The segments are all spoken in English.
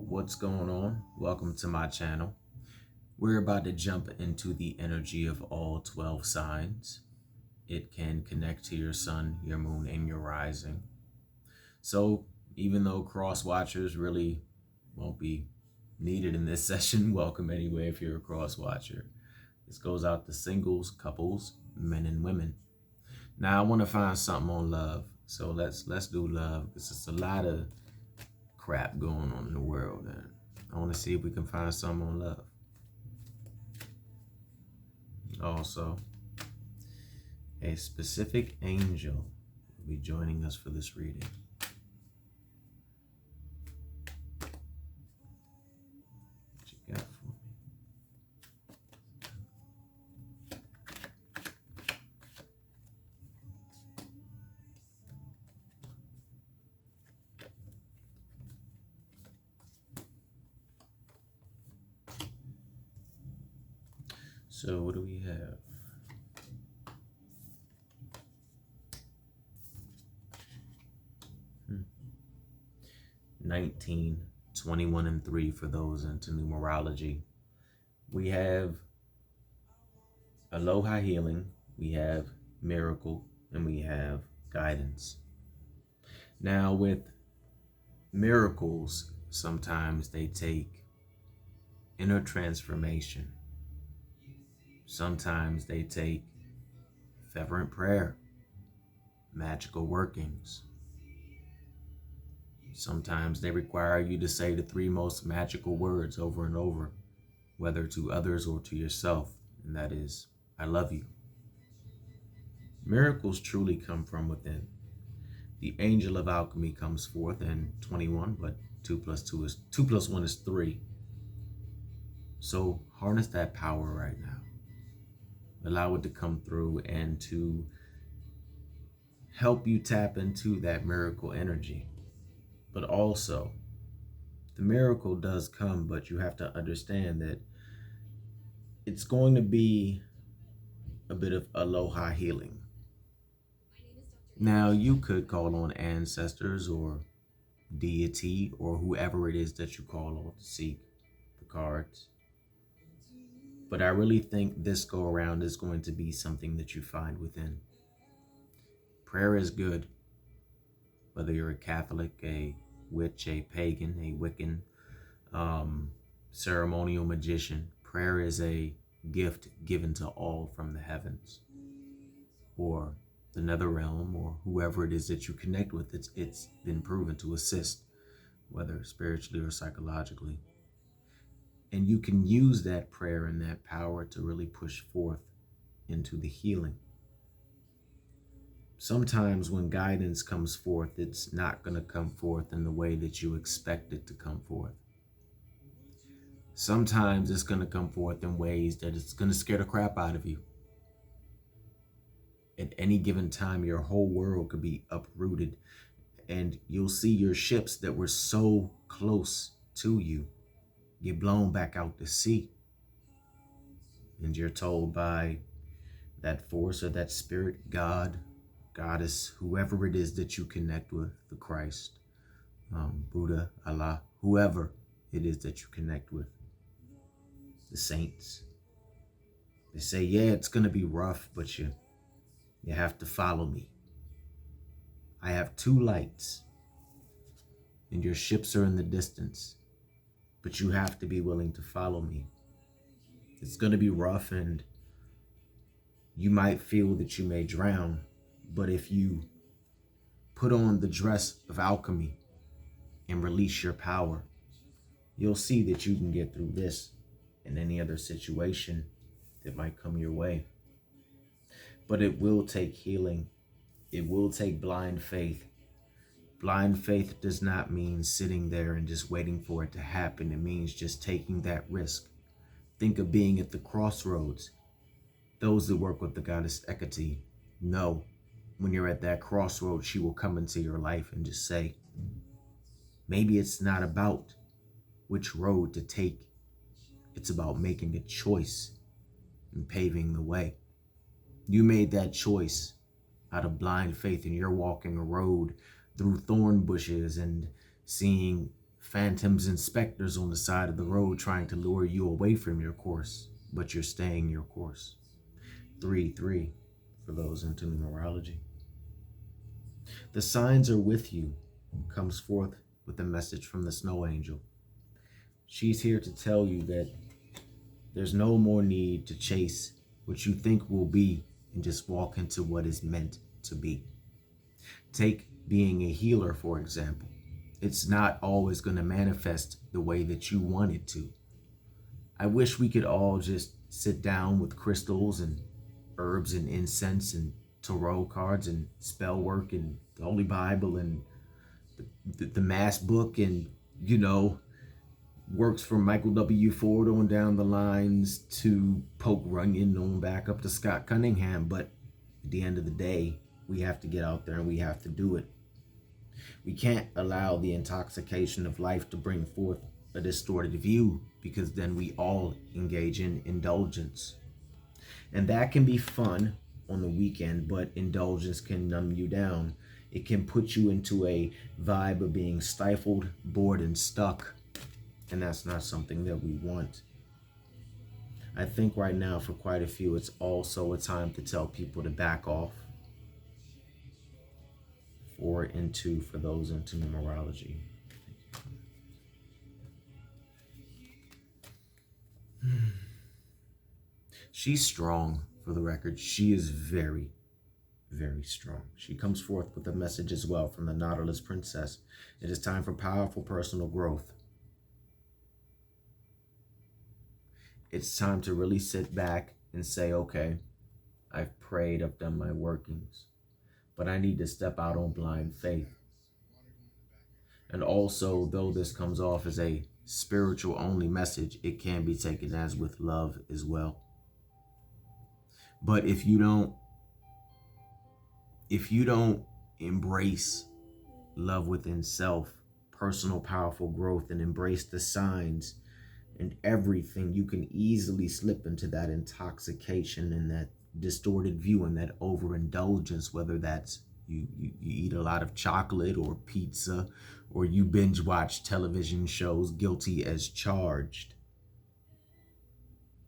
What's going on? Welcome to my channel. We're about to jump into the energy of all 12 signs. It can connect to your sun, your moon, and your rising. So even though cross watchers really won't be needed in this session, welcome anyway if you're a cross watcher. This goes out to singles, couples, men and women. Now I want to find something on love. So let's do love, because it's a lot of crap going on in the world, and I want to see if we can find something on love. Also, a specific angel will be joining us for this reading. What you got for me? So what do we have? Hmm. 19, 21, and 3 for those into numerology. We have aloha healing, we have miracle, and we have guidance. Now with miracles, sometimes they take inner transformation. Sometimes they take fervent prayer, magical workings. Sometimes they require you to say the 3 most magical words over and over, whether to others or to yourself, and that is, I love you. Miracles truly come from within. The angel of alchemy comes forth in 21, but 2 plus 1 is 3. So harness that power right now. Allow it to come through and to help you tap into that miracle energy. But also, the miracle does come, but you have to understand that it's going to be a bit of aloha healing. Now, you could call on ancestors or deity or whoever it is that you call on to seek the cards. But I really think this go around is going to be something that you find within. Prayer is good. Whether you're a Catholic, a witch, a pagan, a Wiccan, ceremonial magician, prayer is a gift given to all from the heavens or the nether realm, or whoever it is that you connect with. It's been proven to assist, whether spiritually or psychologically. And you can use that prayer and that power to really push forth into the healing. Sometimes when guidance comes forth, it's not going to come forth in the way that you expect it to come forth. Sometimes it's going to come forth in ways that it's going to scare the crap out of you. At any given time, your whole world could be uprooted, and you'll see your ships that were so close to you get blown back out to sea. And you're told by that force or that spirit, God, Goddess, whoever it is that you connect with, the Christ, Buddha, Allah, whoever it is that you connect with, the saints. They say, yeah, it's going to be rough, but you have to follow me. I have 2 lights, and your ships are in the distance, but you have to be willing to follow me. It's going to be rough, and you might feel that you may drown, but if you put on the dress of alchemy and release your power, you'll see that you can get through this and any other situation that might come your way. But it will take healing. It will take blind faith. Blind faith does not mean sitting there and just waiting for it to happen. It means just taking that risk. Think of being at the crossroads. Those that work with the goddess Hecate know when you're at that crossroads, she will come into your life and just say, maybe it's not about which road to take. It's about making a choice and paving the way. You made that choice out of blind faith, and you're walking a road through thorn bushes and seeing phantoms and specters on the side of the road trying to lure you away from your course, but you're staying your course. 3-3 for those into numerology. The signs are with you comes forth with a message from the snow angel. She's here to tell you that there's no more need to chase what you think will be and just walk into what is meant to be. Take being a healer, for example. It's not always going to manifest the way that you want it to. I wish we could all just sit down with crystals and herbs and incense and tarot cards and spell work and the Holy Bible and the Mass book and, works from Michael W. Ford on down the lines to Poke Runyon on back up to Scott Cunningham. But at the end of the day, we have to get out there and we have to do it. We can't allow the intoxication of life to bring forth a distorted view, because then we all engage in indulgence. And that can be fun on the weekend, but indulgence can numb you down. It can put you into a vibe of being stifled, bored, and stuck. And that's not something that we want. I think right now for quite a few, it's also a time to tell people to back off. 4 and 2 for those into numerology. She's strong, for the record. She is very, very strong. She comes forth with a message as well from the Nautilus Princess. It is time for powerful personal growth. It's time to really sit back and say, okay, I've prayed, I've done my workings, but I need to step out on blind faith. And also, though this comes off as a spiritual only message, it can be taken as with love as well. But if you don't embrace love within self, personal powerful growth, and embrace the signs and everything, you can easily slip into that intoxication and that distorted view and that overindulgence, whether that's you eat a lot of chocolate or pizza, or you binge watch television shows guilty as charged.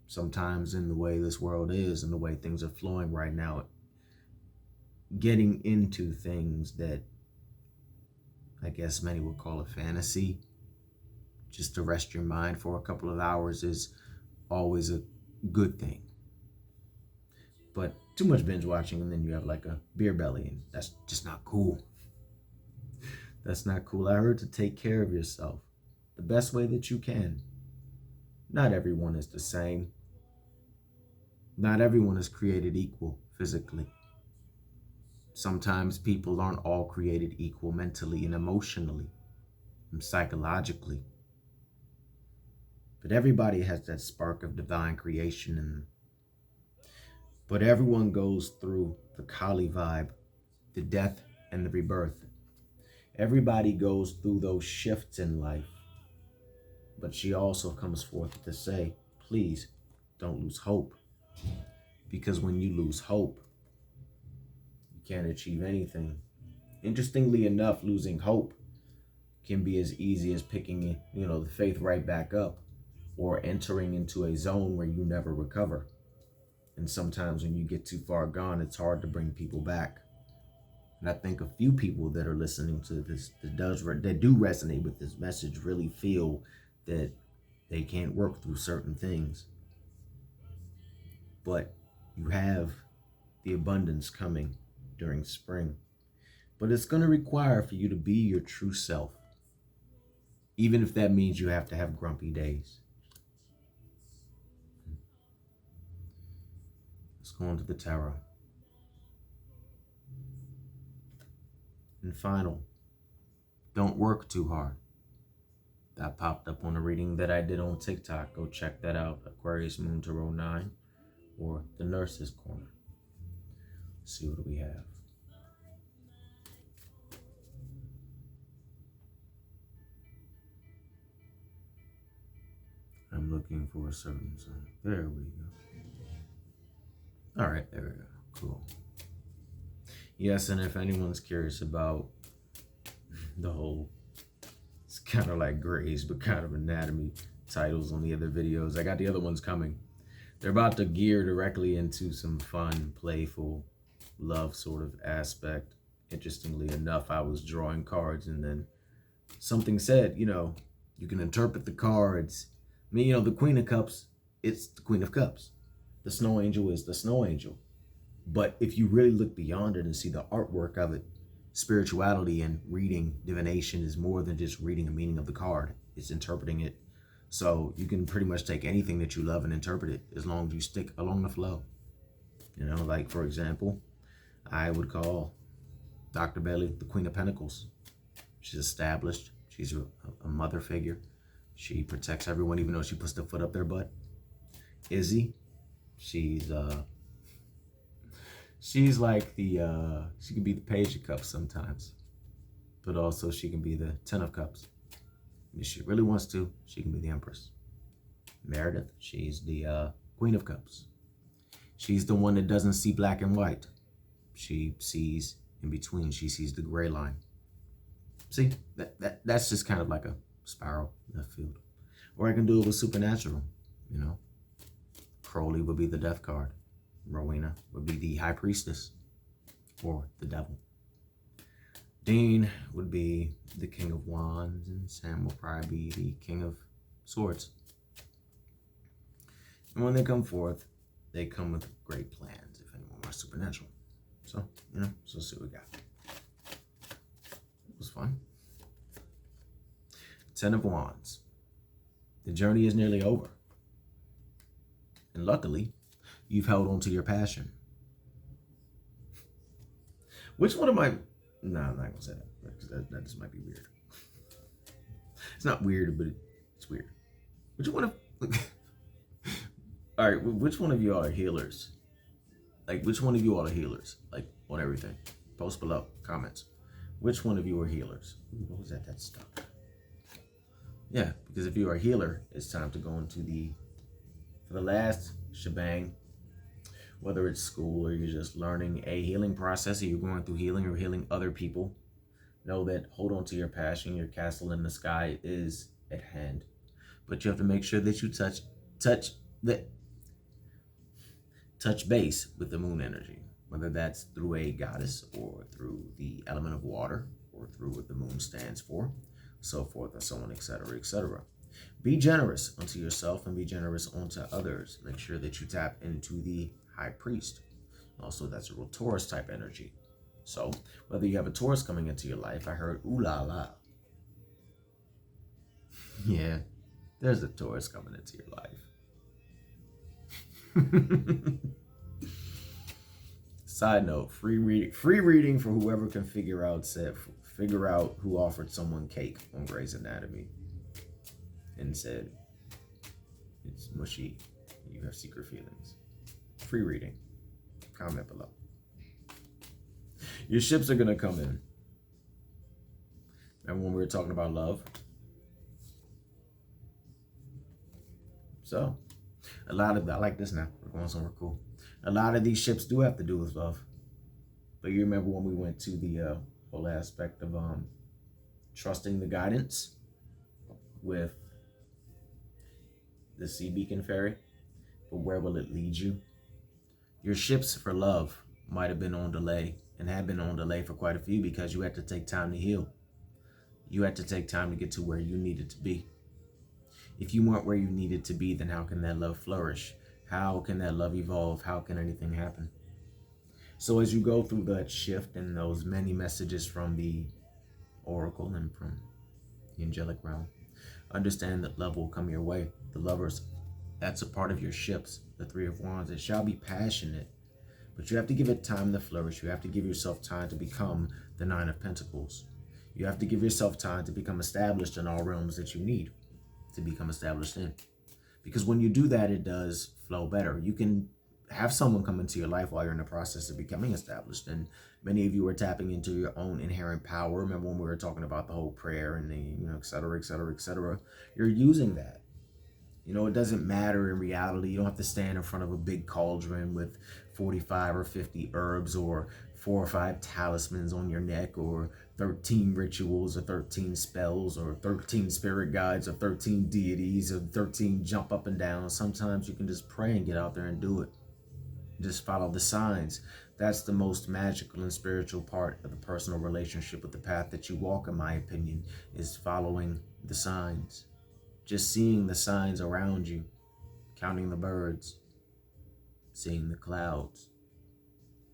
Sometimes in the way this world is and the way things are flowing right now, getting into things that I guess many would call a fantasy, just to rest your mind for a couple of hours, is always a good thing. But too much binge watching and then you have like a beer belly, and that's just not cool. That's not cool. I heard to take care of yourself the best way that you can. Not everyone is the same. Not everyone is created equal physically. Sometimes people aren't all created equal mentally and emotionally and psychologically. But everybody has that spark of divine creation in them. But everyone goes through the Kali vibe, the death and the rebirth. Everybody goes through those shifts in life. But she also comes forth to say, please don't lose hope. Because when you lose hope, you can't achieve anything. Interestingly enough, losing hope can be as easy as picking, the faith right back up, or entering into a zone where you never recover. And sometimes when you get too far gone, it's hard to bring people back. And I think a few people that are listening to this that do resonate with this message really feel that they can't work through certain things. But you have the abundance coming during spring. But it's going to require for you to be your true self, even if that means you have to have grumpy days. Let's go on to the tarot. And final, don't work too hard. That popped up on a reading that I did on TikTok. Go check that out. Aquarius Moon Tarot 9 or the Nurse's Corner. Let's see what we have. I'm looking for a certain sign. There we go. All right, there we go. Cool. Yes, and if anyone's curious about the whole It's kind of like Grays, but kind of anatomy titles on the other videos. I got the other ones coming. They're about to gear directly into some fun, playful, love sort of aspect. Interestingly enough, I was drawing cards and then something said, you can interpret the cards. I mean, the Queen of Cups, it's the Queen of Cups. The Snow Angel is the Snow Angel. But if you really look beyond it and see the artwork of it, spirituality and reading divination is more than just reading a meaning of the card. It's interpreting it. So you can pretty much take anything that you love and interpret it as long as you stick along the flow. Like for example, I would call Dr. Bailey the Queen of Pentacles. She's established. She's a mother figure. She protects everyone even though she puts the foot up their butt. Izzy, she's like she can be the Page of Cups sometimes, but also she can be the Ten of Cups. If she really wants to, she can be the Empress. Meredith, she's the Queen of Cups. She's the one that doesn't see black and white. She sees in between. She sees the gray line. See, that's just kind of like a spiral left field. Or I can do it with supernatural, Crowley would be the death card. Rowena would be the High Priestess or the Devil. Dean would be the King of Wands, and Sam will probably be the King of Swords. And when they come forth, they come with great plans if anyone wants supernatural. So, so let's see what we got. It was fun. Ten of Wands. The journey is nearly over. And luckily, you've held on to your passion. Which one of my... No, I'm not going to say that. Because that just might be weird. It's not weird, but it's weird. Which one of... All right, which one of you all are healers? Like, which one of you all are healers? Like, on everything. Post below, comments. Which one of you are healers? Ooh, what was that? That's stuck. Yeah, because if you are a healer, it's time to go into for the last shebang, whether it's school or you're just learning a healing process, or you're going through healing or healing other people. Know that hold on to your passion. Your castle in the sky is at hand. But you have to make sure that you touch base with the moon energy, whether that's through a goddess or through the element of water or through what the moon stands for, so forth and so on, etc., etc. Be generous unto yourself and be generous unto others. Make sure that you tap into the High Priest. Also, that's a real Taurus type energy. So whether you have a Taurus coming into your life, I heard ooh la la. Yeah, there's a Taurus coming into your life. Side note, free reading for whoever can figure out who offered someone cake on Grey's Anatomy and said it's mushy, you have secret feelings. Free reading. Comment below. Your ships are gonna come in. Remember when we were talking about love? So, I like this now. We're going somewhere cool. A lot of these ships do have to do with love. But you remember when we went to the whole aspect of trusting the guidance with the Sea Beacon Fairy? But where will it lead you? Your ships for love might have been on delay and have been on delay for quite a few because you had to take time to heal. You had to take time to get to where you needed to be. If you weren't where you needed to be, then how can that love flourish? How can that love evolve? How can anything happen? So as you go through that shift and those many messages from the oracle and from the angelic realm, understand that love will come your way. The lovers, that's a part of your ships. The Three of Wands, it shall be passionate, but you have to give it time to flourish. You have to give yourself time to become the Nine of Pentacles. You have to give yourself time to become established in all realms that you need to become established in. Because when you do that, it does flow better. You can have someone come into your life while you're in the process of becoming established. And many of you are tapping into your own inherent power. Remember when we were talking about the whole prayer and the, et cetera, et cetera, et cetera. You're using that. It doesn't matter in reality. You don't have to stand in front of a big cauldron with 45 or 50 herbs or 4 or 5 talismans on your neck, or 13 rituals, or 13 spells, or 13 spirit guides, or 13 deities, or 13 jump up and down. Sometimes you can just pray and get out there and do it. Just follow the signs. That's the most magical and spiritual part of the personal relationship with the path that you walk, in my opinion, is following the signs. Just seeing the signs around you, counting the birds, seeing the clouds,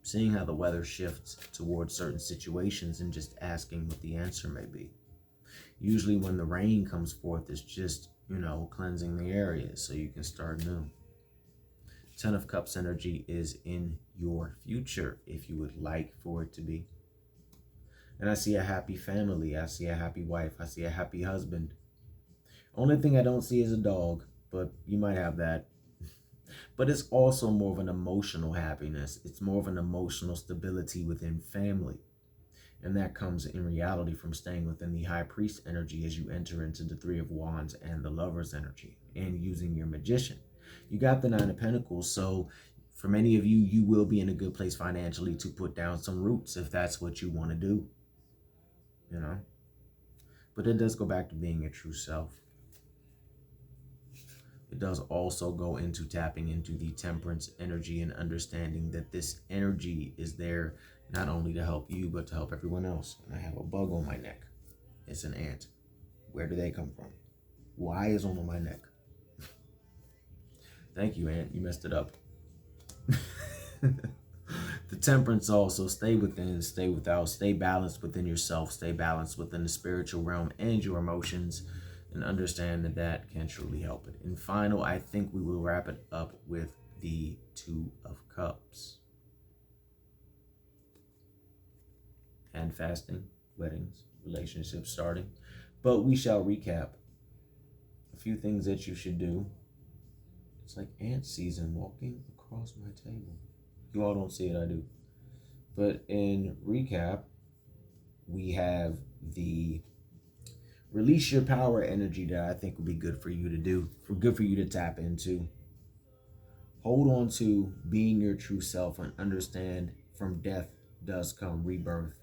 seeing how the weather shifts towards certain situations, and just asking what the answer may be. Usually when the rain comes forth, it's just, cleansing the area so you can start new. 10 of Cups energy is in your future, if you would like for it to be. And I see a happy family. I see a happy wife. I see a happy husband. Only thing I don't see is a dog, but you might have that. But it's also more of an emotional happiness. It's more of an emotional stability within family. And that comes in reality from staying within the High Priest energy as you enter into the 3 of Wands and the Lover's energy, and using your Magician. You got the 9 of Pentacles, so for many of you, you will be in a good place financially to put down some roots if that's what you want to do, But it does go back to being your true self. It does also go into tapping into the Temperance energy and understanding that this energy is there not only to help you, but to help everyone else. And I have a bug on my neck. It's an ant. Where do they come from? Why is on my neck? Thank you, ant. You messed it up. The Temperance also, stay within, stay without, stay balanced within yourself, stay balanced within the spiritual realm and your emotions, and understand that that can truly help it. And final, I think we will wrap it up with the 2 of Cups. And fasting, weddings, relationships starting. But we shall recap a few things that you should do. It's like ant season walking across my table. You all don't see it, I do. But in recap, we have the release your power energy that I think would be good for you to do, good for you to tap into. Hold on to being your true self and understand from death does come rebirth.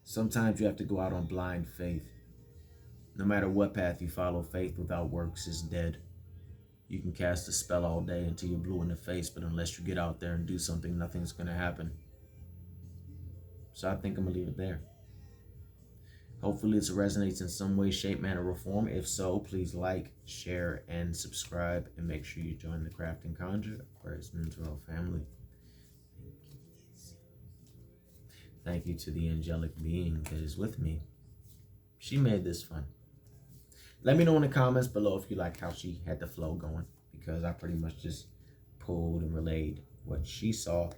Sometimes you have to go out on blind faith. No matter what path you follow, faith without works is dead. You can cast a spell all day until you're blue in the face, but unless you get out there and do something, nothing's going to happen. So I think I'm going to leave it there. Hopefully this resonates in some way, shape, manner, or form. If so, please like, share, and subscribe. And make sure you join the Craft and Conjure Aquarius Mental family. Thank you to the angelic being that is with me. She made this fun. Let me know in the comments below if you like how she had the flow going, because I pretty much just pulled and relayed what she saw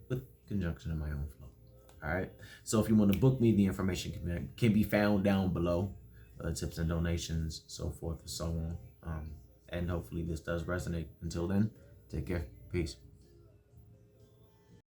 with conjunction of my own flow. All right. So if you want to book me, the information can be found down below. Tips and donations, so forth and so on. And hopefully this does resonate. Until then, take care. Peace.